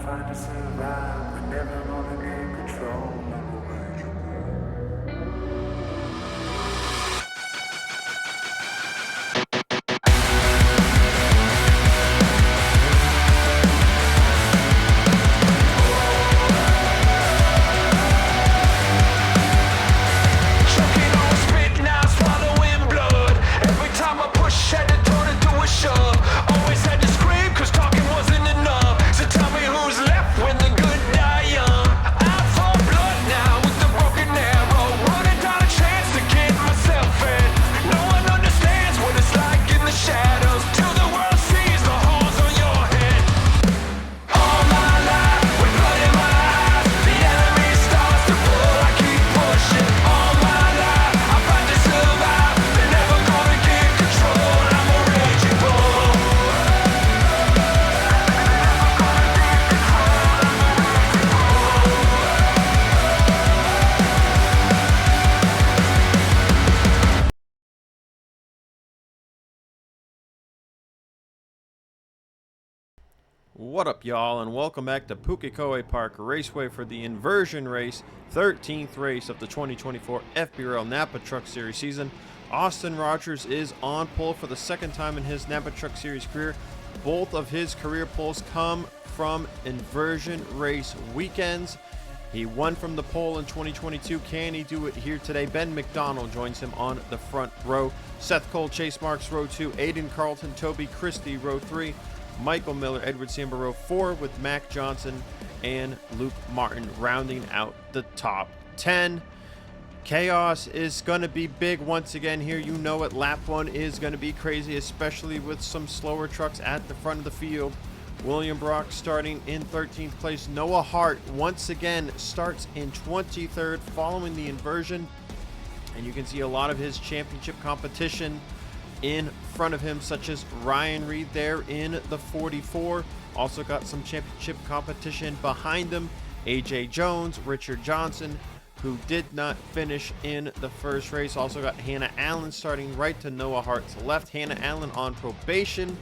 find to survive. We're never gonna gain control. What up, y'all, and welcome back to Pukekohe Park Raceway for the Inversion race, 13th race of the 2024 FBRL Napa Truck Series season. Austin Rogers is on pole for the second time in his Napa Truck Series career. Both of his career poles come from Inversion race weekends. He won from the pole in 2022. Can he do it here today? Ben McDonald joins him on the front row. Seth Cole, Chase Marks, row 2. Aiden Carlton, Toby Christie, row 3. Michael Miller, Edward Samba, row 4, with Mac Johnson and Luke Martin rounding out the top 10. Chaos is going to be big once again here. You know it. Lap 1 is going to be crazy, especially with some slower trucks at the front of the field. William Brock starting in 13th place. Noah Hart once again starts in 23rd following the inversion. And you can see a lot of his championship competition in front of him, such as Ryan Reed there in the 44. Also got some championship competition behind him. AJ Jones, Richard Johnson, who did not finish in the first race. Also got Hannah Allen starting right to Noah Hart's left. Hannah Allen on probation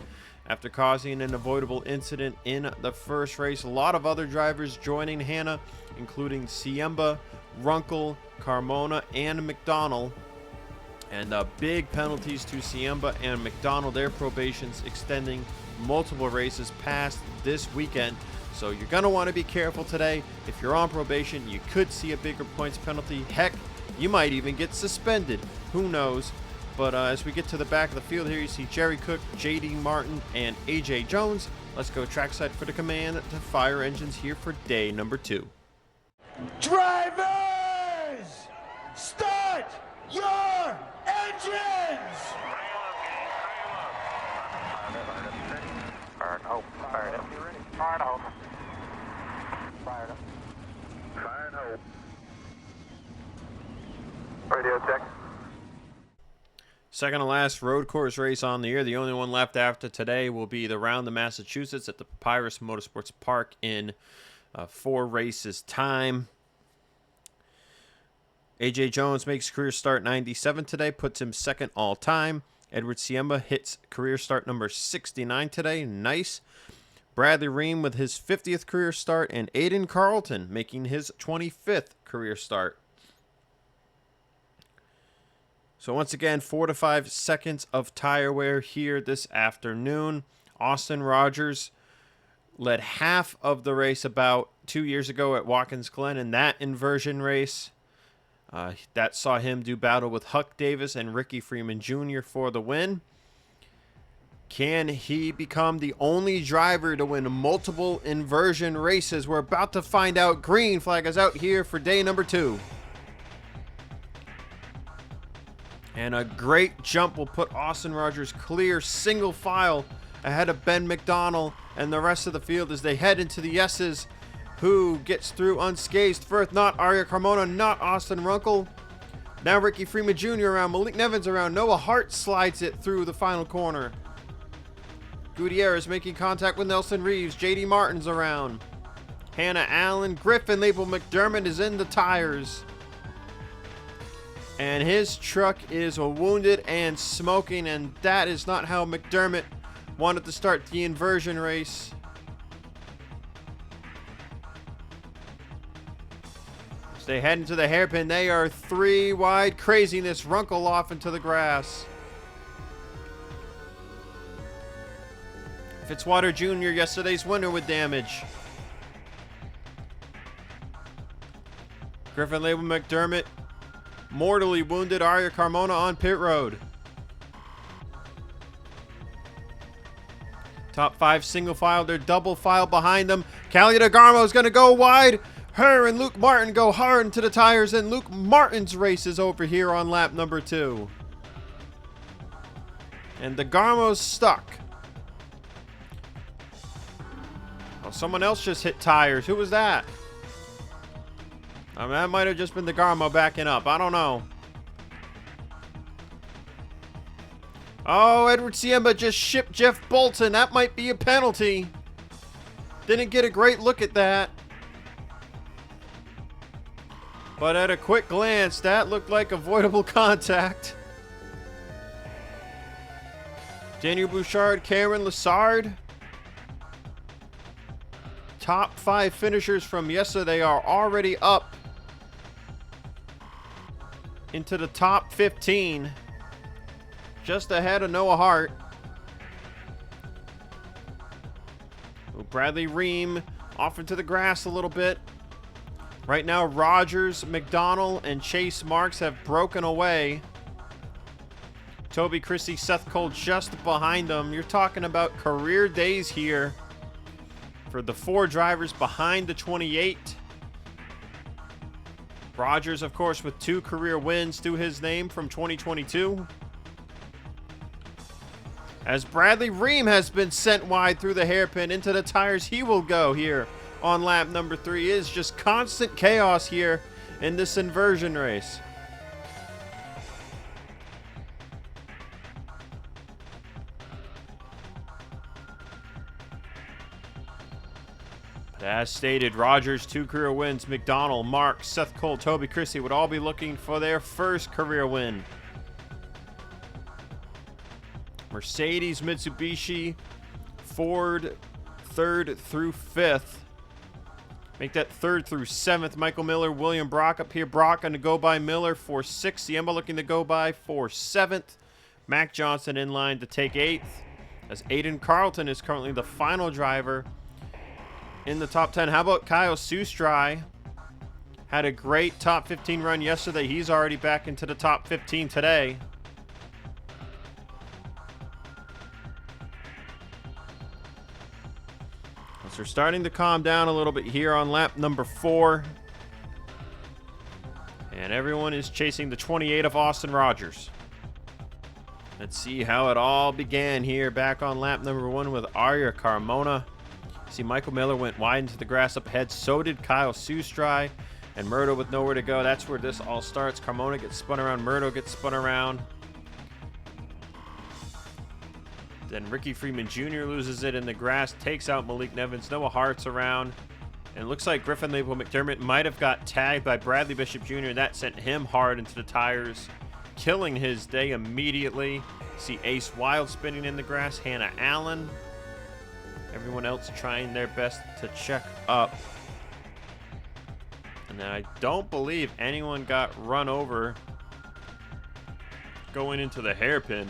after causing an avoidable incident in the first race. A lot of other drivers joining Hannah, including Siemba, Runkle, Carmona, and McDonald. And big penalties to Siemba and McDonald. Their probations extending multiple races past this weekend. So you're going to want to be careful today. If you're on probation, you could see a bigger points penalty. Heck, you might even get suspended. Who knows? But as we get to the back of the field here, you see Jerry Cook, J.D. Martin, and A.J. Jones. Let's go trackside for the command to fire engines here for day number 2. Drivers, start your engines! Fire and hope. Fire it up. Fire and hope. Fire it up. Fire and hope. Radio check. Second to last road course race on the year. The only one left after today will be the Round of Massachusetts at the Papyrus Motorsports Park in 4 races time. AJ Jones makes career start 97 today, puts him second all time. Edward Siemba hits career start number 69 today. Nice. Bradley Ream with his 50th career start, and Aiden Carlton making his 25th career start. So once again, 4 to 5 seconds of tire wear here this afternoon. Austin Rogers led half of the race about 2 years ago at Watkins Glen in that inversion race. That saw him do battle with Huck Davis and Ricky Freeman Jr. for the win. Can he become the only driver to win multiple inversion races? We're about to find out. Green flag is out here for day number 2. And a great jump will put Austin Rogers clear single file ahead of Ben McDonald and the rest of the field as they head into the S's. Who gets through unscathed first? Not Arya Carmona, not Austin Runkle. Now Ricky Freeman Jr. around, Malik Nevins around. Noah Hart slides it through the final corner. Gutierrez making contact with Nelson Reeves. J.D. Martin's around. Hannah Allen. Griffin Label McDermott is in the tires. And his truck is wounded and smoking, and that is not how McDermott wanted to start the inversion race. they head into the hairpin. They are 3 wide. Craziness. Runkle off into the grass. Fitzwater Jr., yesterday's winner with damage. Griffin Label McDermott mortally wounded. Arya Carmona on pit road. Top 5 single file. They're double file behind them. Callie DeGarmo is going to go wide. Her and Luke Martin go hard into the tires, and Luke Martin's race is over here on lap number 2. And DeGarmo's stuck. Oh, someone else just hit tires. Who was that? I mean, that might have just been DeGarmo backing up. I don't know. Oh, Edward Siemba just shipped Jeff Bolton. That might be a penalty. Didn't get a great look at that. But at a quick glance, that looked like avoidable contact. Daniel Bouchard, Cameron Lassard. Top 5 finishers from yesterday are already up into the top 15. Just ahead of Noah Hart. Bradley Ream off into the grass a little bit. Right now, Rogers, McDonald, and Chase Marks have broken away. Toby Christie, Seth Cole just behind them. You're talking about career days here for the 4 drivers behind the 28. Rogers, of course, with 2 career wins to his name from 2022. As Bradley Ream has been sent wide through the hairpin into the tires, he will go here on lap number 3. It is just constant chaos here in this inversion race. But as stated, Rogers 2 career wins. McDonald, Mark, Seth Cole, Toby Christie would all be looking for their first career win. Mercedes, Mitsubishi, Ford, 3rd through 5th. Make that 3rd through 7th. Michael Miller, William Brock up here. Brock going to go by Miller for 6th. Siemba looking to go by for 7th. Mac Johnson in line to take 8th. As Aiden Carlton is currently the final driver in the top 10. How about Kyle Sustry? Had a great top 15 run yesterday. He's already back into the top 15 today. They're starting to calm down a little bit here on lap number 4. And everyone is chasing the 28 of Austin Rogers. Let's see how it all began here back on lap number 1 with Arya Carmona. See, Michael Miller went wide into the grass up ahead. So did Kyle Sustry. And Murdo with nowhere to go. That's where this all starts. Carmona gets spun around. Murdo gets spun around. Then Ricky Freeman Jr. loses it in the grass, takes out Malik Nevins. Noah Hart's around. And it looks like Griffin Label McDermott might have got tagged by Bradley Bishop Jr. That sent him hard into the tires, killing his day immediately. See Ace Wild spinning in the grass, Hannah Allen. Everyone else trying their best to check up. And I don't believe anyone got run over going into the hairpin.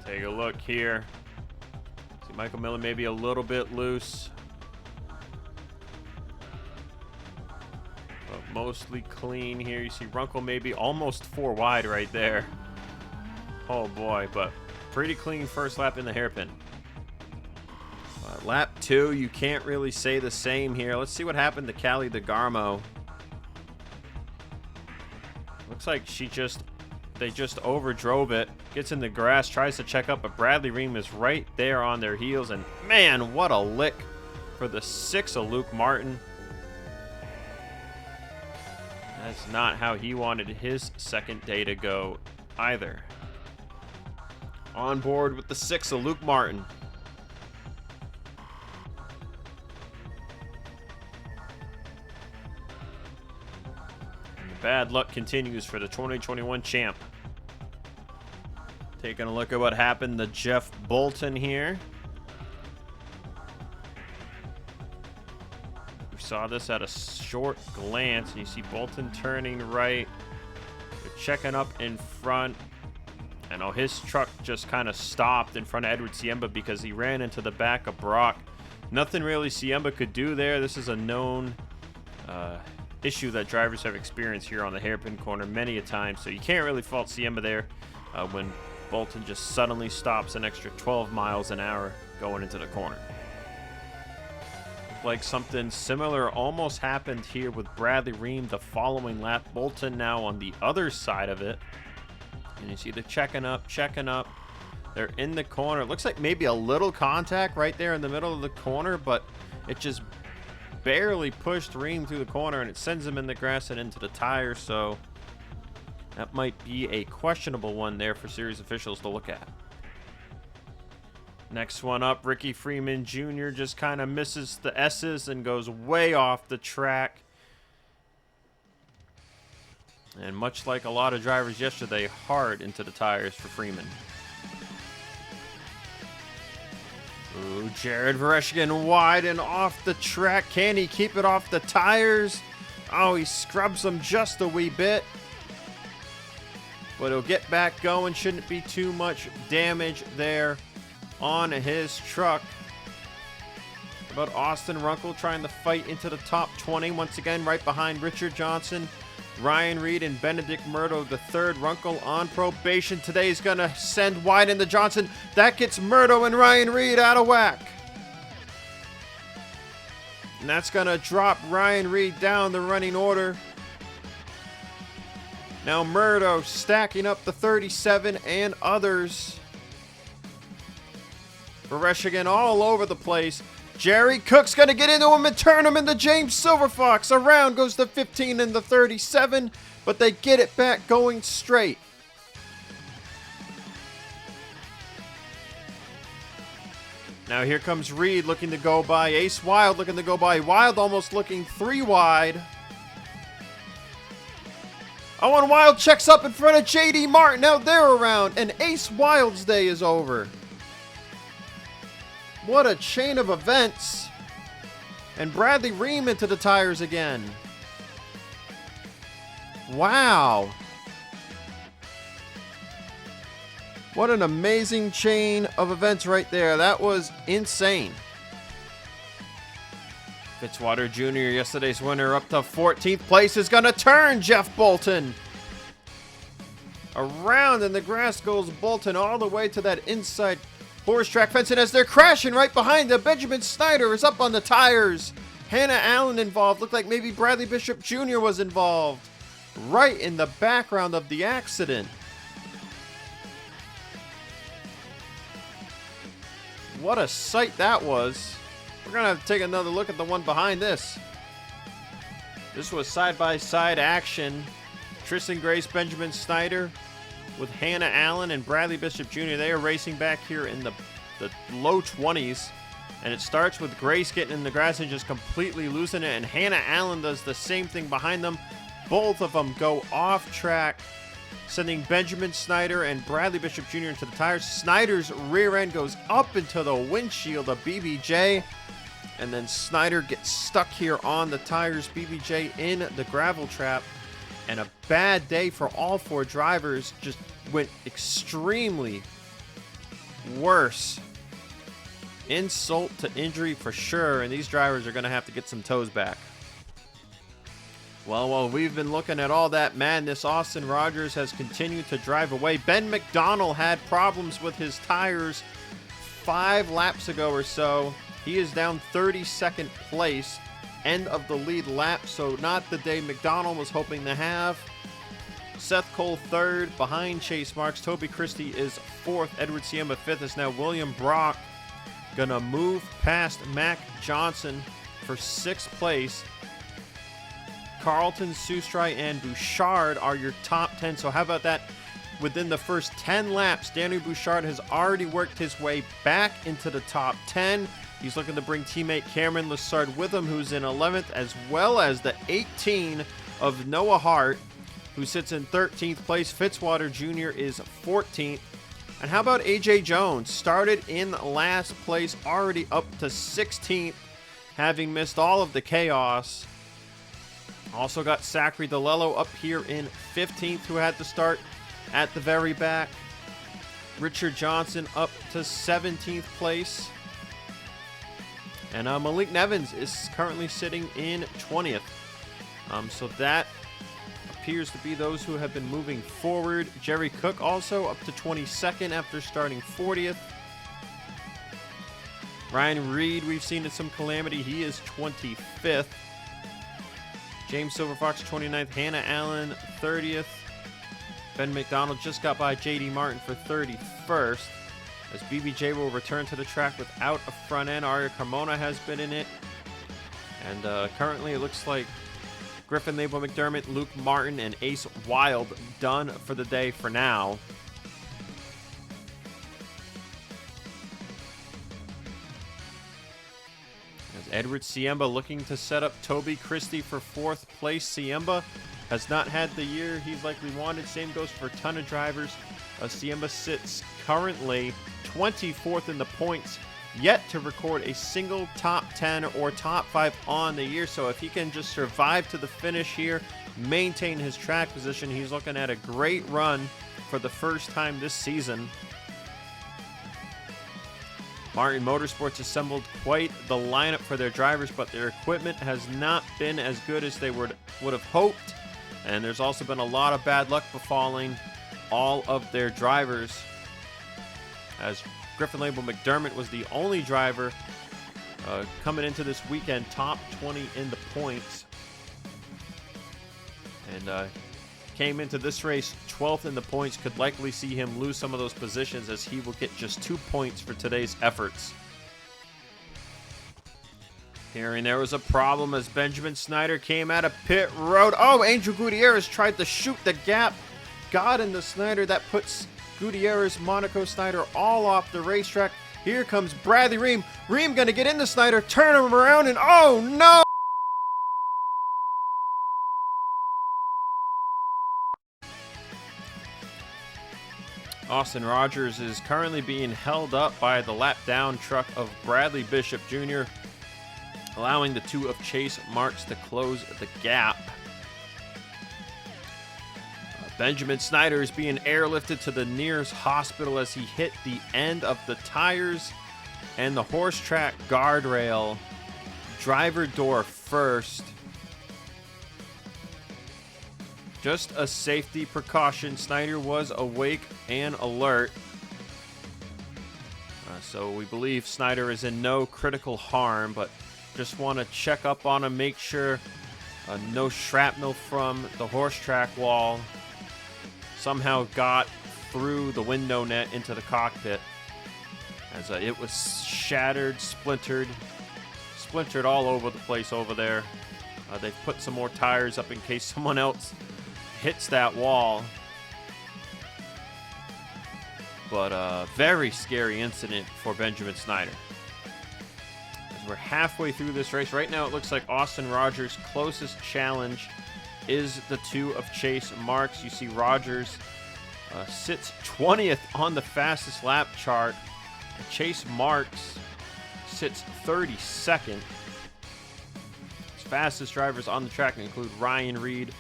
Take a look here. See Michael Miller maybe a little bit loose. But mostly clean here. You see Runkle maybe almost 4 wide right there. Oh boy, but pretty clean first lap in the hairpin. Lap 2, you can't really say the same here. Let's see what happened to Callie DeGarmo. Looks like they just overdrove it. Gets in the grass, tries to check up, but Bradley Ream is right there on their heels. And man, what a lick for the 6 of Luke Martin. That's not how he wanted his second day to go either. On board with the 6 of Luke Martin. And the bad luck continues for the 2021 champ. Taking a look at what happened to Jeff Bolton here. We saw this at a short glance, and you see Bolton turning right. They're checking up in front. I know his truck just kind of stopped in front of Edward Siemba because he ran into the back of Brock. Nothing really Siemba could do there. This is a known issue that drivers have experienced here on the hairpin corner many a time, so you can't really fault Siemba there when Bolton just suddenly stops an extra 12 miles an hour going into the corner. Like something similar almost happened here with Bradley Ream the following lap. Bolton now on the other side of it. And you see they're checking up. They're in the corner. It looks like maybe a little contact right there in the middle of the corner, but it just barely pushed Ream through the corner, and it sends him in the grass and into the tires. So that might be a questionable one there for series officials to look at. Next one up, Ricky Freeman Jr. just kind of misses the S's and goes way off the track. And much like a lot of drivers yesterday, hard into the tires for Freeman. Ooh, Jared Vereshchagin wide and off the track. Can he keep it off the tires? Oh, he scrubs them just a wee bit. But he'll get back going. Shouldn't be too much damage there on his truck. How about Austin Runkle trying to fight into the top 20. Once again, right behind Richard Johnson, Ryan Reed, and Benedict Murdo the third. Runkle on probation today is going to send wide into Johnson. That gets Murdo and Ryan Reed out of whack. And that's going to drop Ryan Reed down the running order. Now Murdo stacking up the 37 and others. Vereshchagin all over the place. Jerry Cook's going to get into him and turn him into James Silverfox. Around goes the 15 and the 37, but they get it back going straight. Now here comes Reed looking to go by. Ace Wild looking to go by. Wild almost looking 3 wide. Oh, and Wild checks up in front of JD Martin. Now they're around, and Ace Wild's day is over. What a chain of events. And Bradley Ream into the tires again. Wow. What an amazing chain of events right there. That was insane. Fitzwater Jr., yesterday's winner, up to 14th place, is going to turn Jeff Bolton. Around in the grass goes Bolton all the way to that inside horse track fence, and as they're crashing right behind them, Benjamin Snyder is up on the tires. Hannah Allen involved. Looked like maybe Bradley Bishop Jr. was involved. Right in the background of the accident. What a sight that was. We're going to have to take another look at the one behind this. This was side-by-side action. Tristan Grace, Benjamin Snyder with Hannah Allen and Bradley Bishop Jr. They are racing back here in the low 20s. And it starts with Grace getting in the grass and just completely losing it. And Hannah Allen does the same thing behind them. Both of them go off track, sending Benjamin Snyder and Bradley Bishop Jr. into the tires. Snyder's rear end goes up into the windshield of BBJ. And then Snyder gets stuck here on the tires. BBJ in the gravel trap. And a bad day for all 4 drivers. Just went extremely worse. Insult to injury for sure. And these drivers are going to have to get some toes back. Well, while we've been looking at all that madness, Austin Rogers has continued to drive away. Ben McDonald had problems with his tires 5 laps ago or so. He is down 32nd place. End of the lead lap, so not the day McDonald was hoping to have. Seth Cole 3rd, behind Chase Marks. Toby Christie is 4th. Edward Siemba 5th. Is now William Brock gonna move past Mac Johnson for 6th place. Carlton, Sustry, and Bouchard are your top 10. So how about that? Within the first 10 laps, Danny Bouchard has already worked his way back into the top 10. He's looking to bring teammate Cameron Lessard with him, who's in 11th, as well as the 18 of Noah Hart, who sits in 13th place. Fitzwater Jr. is 14th. And how about AJ Jones? Started in last place, already up to 16th, having missed all of the chaos. Also got Zachary DeLello up here in 15th, who had to start at the very back. Richard Johnson up to 17th place. And Malik Nevins is currently sitting in 20th. So that appears to be those who have been moving forward. Jerry Cook also up to 22nd after starting 40th. Ryan Reed, we've seen some calamity. He is 25th. James Silverfox 29th. Hannah Allen 30th. Ben McDonald just got by JD Martin for 31st. As BBJ will return to the track without a front end. Aria Carmona has been in it. And currently it looks like Griffin Label McDermott, Luke Martin, and Ace Wild done for the day for now. As Edward Siemba looking to set up Toby Christie for 4th place. Siemba has not had the year he's likely wanted. Same goes for a ton of drivers. Siemba sits currently 24th in the points, yet to record a single top 10 or top 5 on the year. So if he can just survive to the finish here, maintain his track position, he's looking at a great run for the first time this season. Martin Motorsports assembled quite the lineup for their drivers, but their equipment has not been as good as they would have hoped. And there's also been a lot of bad luck befalling all of their drivers, as Griffin Label McDermott was the only driver coming into this weekend top 20 in the points, and came into this race 12th in the points. Could likely see him lose some of those positions, as he will get just 2 points for today's efforts. Hearing there was a problem as Benjamin Snyder came out of pit road. Oh, Angel Gutierrez tried to shoot the gap, got into Snyder. That puts Gutierrez, Monaco, Snyder all off the racetrack. Here comes Bradley Ream. Ream gonna get into Snyder, turn him around, and oh no! Austin Rogers is currently being held up by the lap down truck of Bradley Bishop Jr., allowing the two of Chase Marks to close the gap. Benjamin Snyder is being airlifted to the nearest hospital as he hit the end of the tires and the horse track guardrail. Driver door first. Just a safety precaution. Snyder was awake and alert. So we believe Snyder is in no critical harm, but just want to check up on him, make sure no shrapnel from the horse track wall somehow got through the window net into the cockpit, as it was shattered, splintered all over the place over there. They've put some more tires up in case someone else hits that wall. But very scary incident for Benjamin Snyder. As we're halfway through this race, right now it looks like Austin Rogers' closest challenge is the two of Chase Marks. You see Rogers sits 20th on the fastest lap chart. Chase Marks sits 32nd. His fastest drivers on the track include Ryan Reed,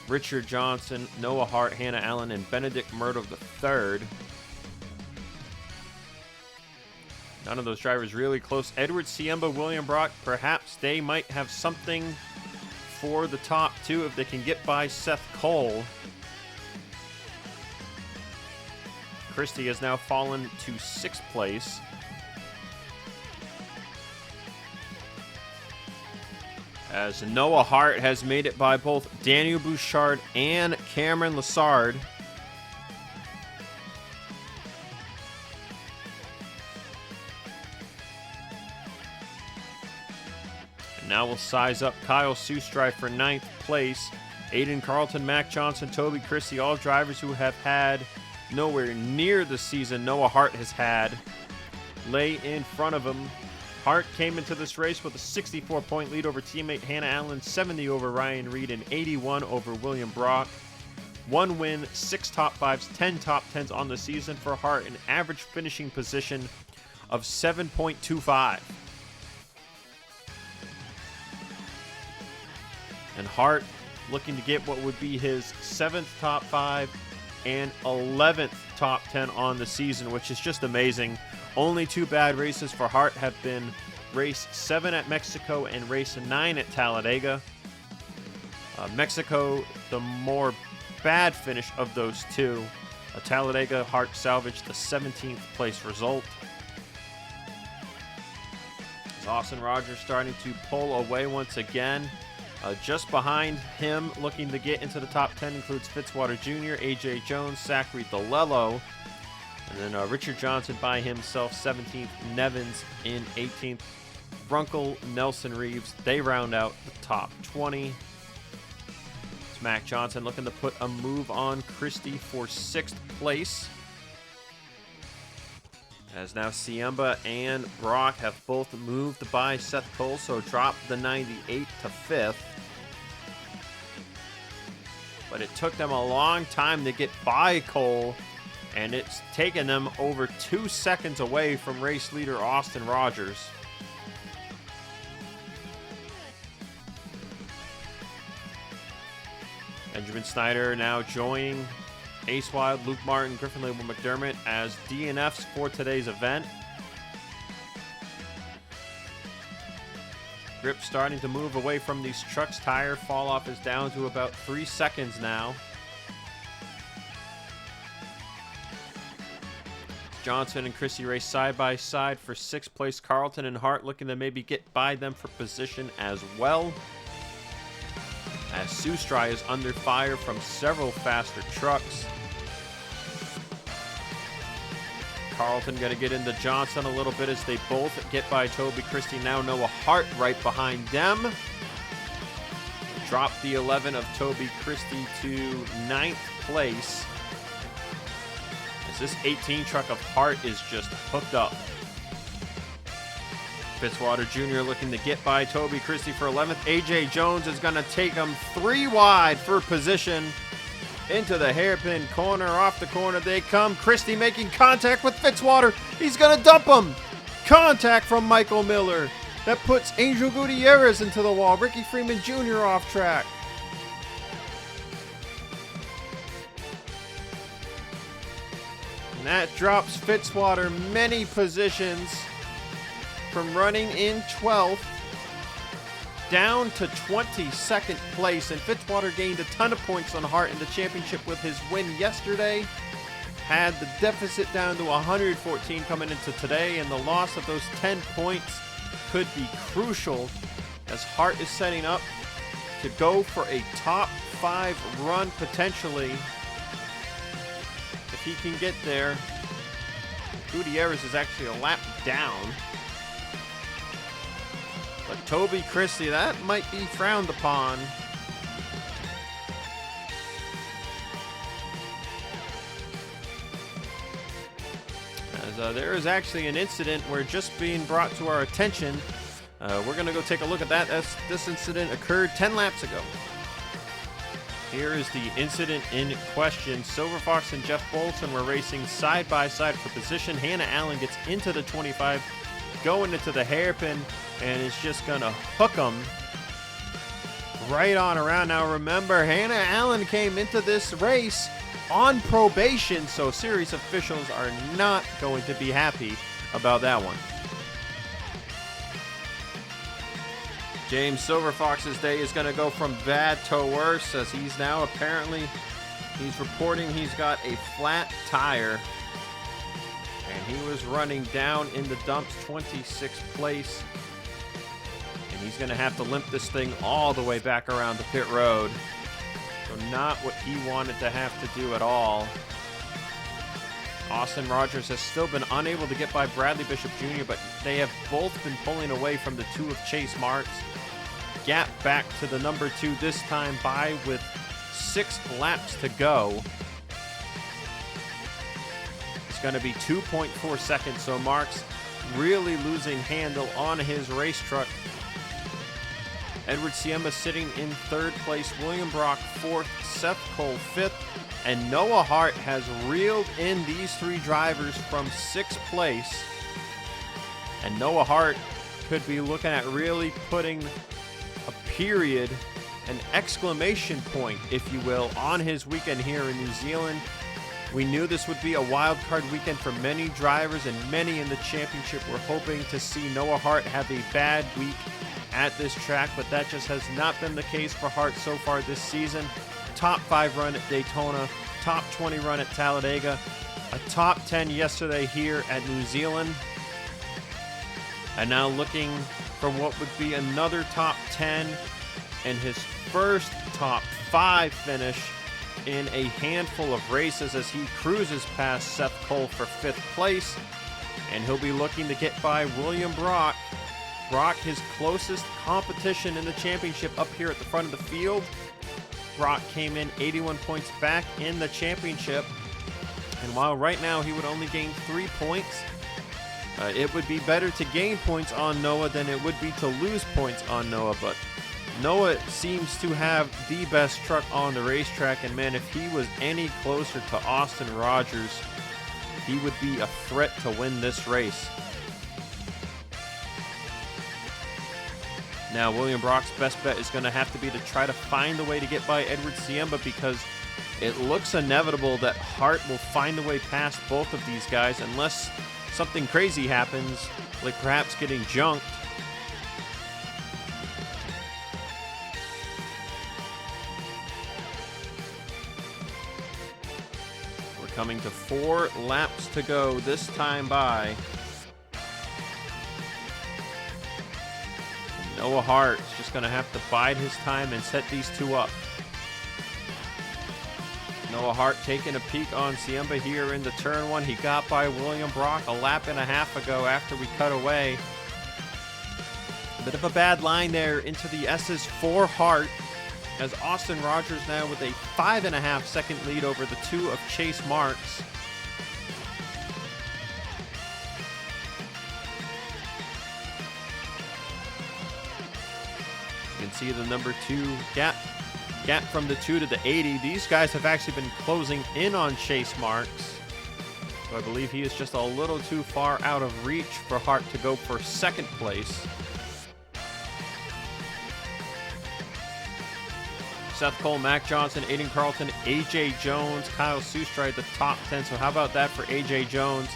Richard Johnson, Noah Hart, Hannah Allen, and Benedict Murdo III. None of those drivers really close. Edward Siemba, William Brock, perhaps they might have something for the top two if they can get by Seth Cole. Christie has now fallen to 6th place. As Noah Hart has made it by both Daniel Bouchard and Cameron Lassard. Now we'll size up Kyle Sustry for 9th place. Aiden Carlton, Mac Johnson, Toby Christie, all drivers who have had nowhere near the season Noah Hart has had, lay in front of him. Hart came into this race with a 64-point lead over teammate Hannah Allen, 70 over Ryan Reed, and 81 over William Brock. 1 win, 6 top 5s, 10 top 10s on the season for Hart, an average finishing position of 7.25. And Hart looking to get what would be his 7th top 5 and 11th top 10 on the season, which is just amazing. Only 2 bad races for Hart have been race 7 at Mexico and race 9 at Talladega. Mexico, the more bad finish of those 2. Talladega, Hart salvaged the 17th place result. As Austin Rogers starting to pull away once again. Just behind him, looking to get into the top 10, includes Fitzwater Jr., A.J. Jones, Zachary DeLello, and then Richard Johnson by himself, 17th, Nevins in 18th, Runkle, Nelson Reeves, they round out the top 20. Mac Johnson looking to put a move on Christie for 6th place. As now Siemba and Brock have both moved by Seth Cole, so dropped the 98 to 5th. But it took them a long time to get by Cole, and it's taken them over 2 seconds away from race leader Austin Rogers. Benjamin Snyder now joining Ace Wild, Luke Martin, Griffin Label McDermott as DNFs for today's event. Grip starting to move away from these trucks. Tire fall off is down to about 3 seconds now. Johnson and Christie race side by side for 6th place. Carlton and Hart looking to maybe get by them for position as well, as Sustry is under fire from several faster trucks. Carlton going to get into Johnson a little bit as they both get by Toby Christie. Now Noah Hart right behind them. Drop the 11 of Toby Christie to 9th place, as this 18 truck of Hart is just hooked up. Fitzwater Jr. looking to get by Toby Christie for 11th. A.J. Jones is going to take him 3 wide for position. Into the hairpin corner, off the corner they come. Christie making contact with Fitzwater. He's going to dump him. Contact from Michael Miller. That puts Angel Gutierrez into the wall. Ricky Freeman Jr. off track. And that drops Fitzwater many positions, from running in 12th down to 22nd place. And Fitzwater gained a ton of points on Hart in the championship with his win yesterday. Had the deficit down to 114 coming into today, and the loss of those 10 points could be crucial, as Hart is setting up to go for a top 5 run potentially. If he can get there. Gutierrez is actually a lap down. But Toby Christie, that might be frowned upon. As there is actually an incident where just being brought to our attention. We're going to go take a look at that. This incident occurred 10 laps ago. Here is the incident in question. Silver Fox and Jeff Bolton were racing side by side for position. Hannah Allen gets into the 25, going into the hairpin, and is just going to hook them right on around. Now remember, Hannah Allen came into this race on probation, so series officials are not going to be happy about that one. James Silverfox's day is going to go from bad to worse, as he's now he's reporting he's got a flat tire, and he was running down in the dumps, 26th place. And he's going to have to limp this thing all the way back around the pit road. So not what he wanted to have to do at all. Austin Rogers has still been unable to get by Bradley Bishop Jr., but they have both been pulling away from the 2 of Chase Marks. Gap back to the number 2, this time by with 6 laps to go. It's going to be 2.4 seconds, so Marks really losing handle on his race truck Edward Siemba sitting in third place, William Brock fourth, Seth Cole fifth, and Noah Hart has reeled in these three drivers from sixth place. And Noah Hart could be looking at really putting a period, an exclamation point, if you will, on his weekend here in New Zealand. We knew this would be a wild card weekend for many drivers, and many in the championship were hoping to see Noah Hart have a bad week at this track, but that just has not been the case for Hart so far this season. Top 5 run at Daytona, top 20 run at Talladega, a top 10 yesterday here at New Zealand, and now looking for what would be another top 10 and his first top 5 finish in a handful of races as he cruises past Seth Cole for 5th place, and he'll be looking to get by William Brock. Brock, his closest competition in the championship, up here at the front of the field. Brock came in 81 points back in the championship, and while right now he would only gain 3 points, it would be better to gain points on Noah than it would be to lose points on Noah. But Noah seems to have the best truck on the racetrack, and man, if he was any closer to Austin Rogers, he would be a threat to win this race. Now, William Brock's best bet is going to have to be to try to find a way to get by Edward Siemba, because it looks inevitable that Hart will find a way past both of these guys unless something crazy happens, like perhaps getting junked. We're coming to 4 laps to go this time by. Noah Hart is just going to have to bide his time and set these two up. Noah Hart taking a peek on Siemba here into turn 1. He got by William Brock a lap and a half ago after we cut away. A bit of a bad line there into the S's for Hart, as Austin Rogers now with a 5.5 second lead over the 2 of Chase Marks. You can see the number 2 gap from the 2 to the 80. These guys have actually been closing in on Chase Marks, so I believe he is just a little too far out of reach for Hart to go for 2nd place. Seth Cole, Mac Johnson, Aiden Carlton, AJ Jones, Kyle Sustra, the top 10. So how about that for AJ Jones?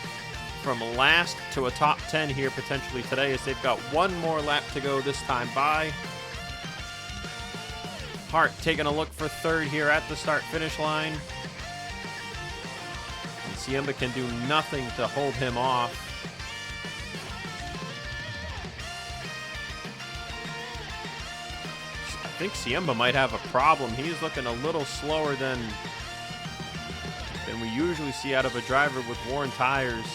From last to a top 10 here potentially today, as they've got 1 more lap to go this time by. Hart taking a look for 3rd here at the start-finish line. And Siemba can do nothing to hold him off. I think Siemba might have a problem. He's looking a little slower than we usually see out of a driver with worn tires.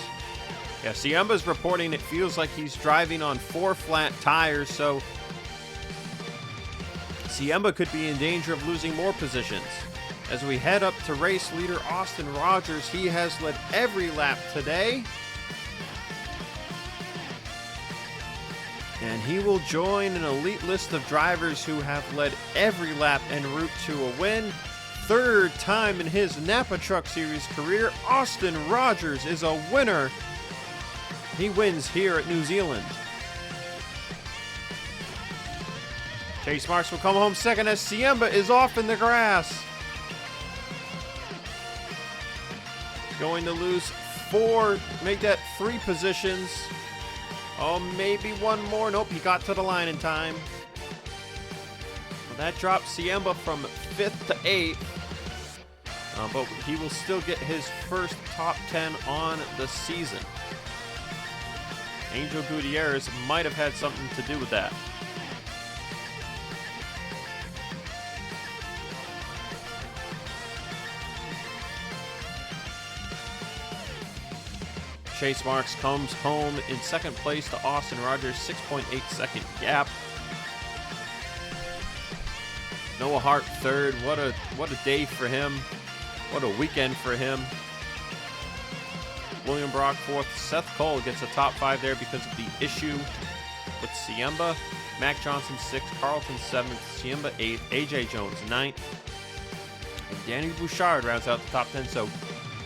Yeah, Siemba's reporting it feels like he's driving on 4 flat tires, so Siemba could be in danger of losing more positions. As we head up to race leader Austin Rogers, he has led every lap today, and he will join an elite list of drivers who have led every lap en route to a win. 3rd time in his Napa Truck Series career, Austin Rogers is a winner. He wins here at New Zealand. Chase Marks will come home 2nd as Siemba is off in the grass. Going to lose 4, make that 3 positions. Oh, maybe 1 more. Nope, he got to the line in time. Well, that drops Siemba from 5th to 8th. But he will still get his first top 10 on the season. Angel Gutierrez might have had something to do with that. Chase Marks comes home in 2nd place to Austin Rogers, 6.8 second gap. Noah Hart 3rd. What a day for him. What a weekend for him. William Brock 4th. Seth Cole gets a top 5 there because of the issue with Siemba. Mac Johnson 6th, Carlton 7th, Siemba 8th, AJ Jones 9th, and Danny Bouchard rounds out the top 10. So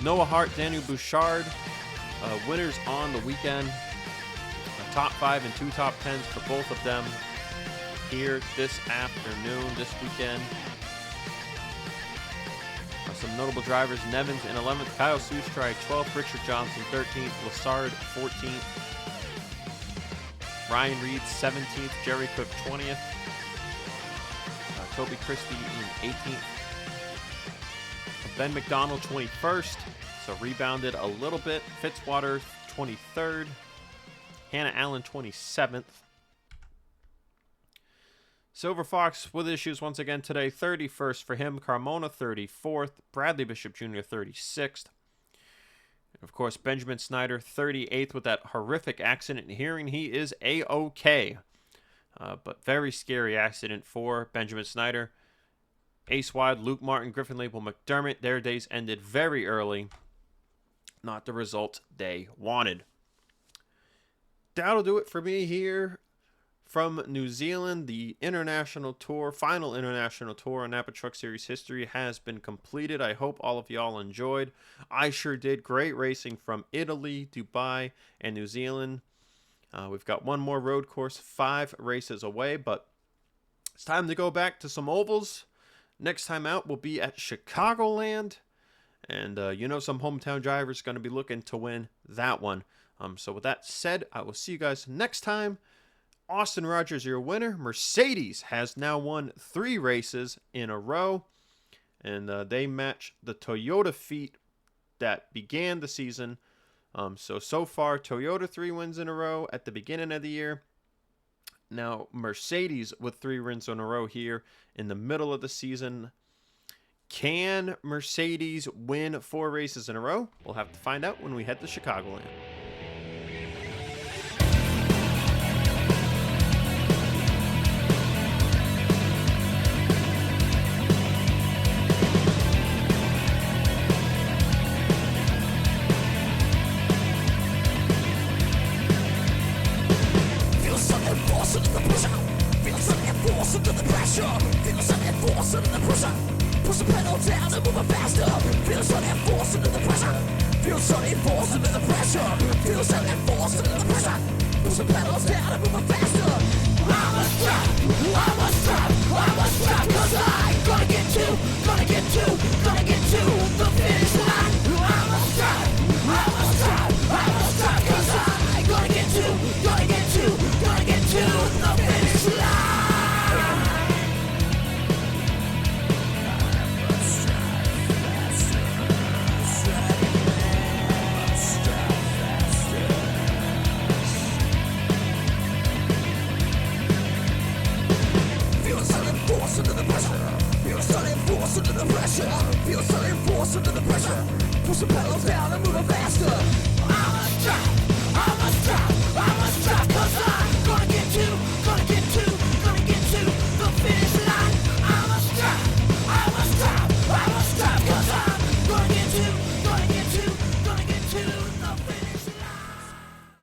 Noah Hart, Danny Bouchard, winners on the weekend. A top 5 and 2 top 10s for both of them here this afternoon, this weekend. Some notable drivers: Nevins in 11th, Kyle Sustry 12th, Richard Johnson 13th, Lassard 14th, Ryan Reed 17th, Jerry Cook 20th, Toby Christie in 18th, Ben McDonald 21st, so rebounded a little bit, Fitzwater 23rd, Hannah Allen 27th. Silver Fox with issues once again today, 31st for him, Carmona 34th, Bradley Bishop Jr. 36th. And of course, Benjamin Snyder 38th with that horrific accident. Hearing he is A-OK. But very scary accident for Benjamin Snyder. Ace Wide, Luke Martin, Griffin Label, McDermott, their days ended very early. Not the result they wanted. That'll do it for me here from New Zealand. The international tour, final international tour on Napa Truck Series history has been completed. I hope all of y'all enjoyed. I sure did. Great racing from Italy, Dubai, and New Zealand. We've got one more road course, 5 races away, but it's time to go back to some ovals. Next time out will be at Chicagoland, and some hometown drivers going to be looking to win that one. So with that said, I will see you guys next time. Austin Rogers, your winner. Mercedes has now won 3 races in a row, and they match the Toyota feat that began the season. So far, Toyota 3 wins in a row at the beginning of the year. Now, Mercedes with 3 wins in a row here in the middle of the season. Can Mercedes win 4 races in a row? We'll have to find out when we head to Chicagoland. Push the pedal down and move it faster. Feel something force into the pressure. Feel something force into the pressure. Feel something force into the pressure. Push the pedals down and move it faster. I'm a strap, cause I'm gonna get to the finish line. I'm a strap, cause I'm gonna get to the finish line. Under the pressure, feel sudden force under the pressure. Feel sudden force under the pressure. Push the pedals down and move it faster. I'm a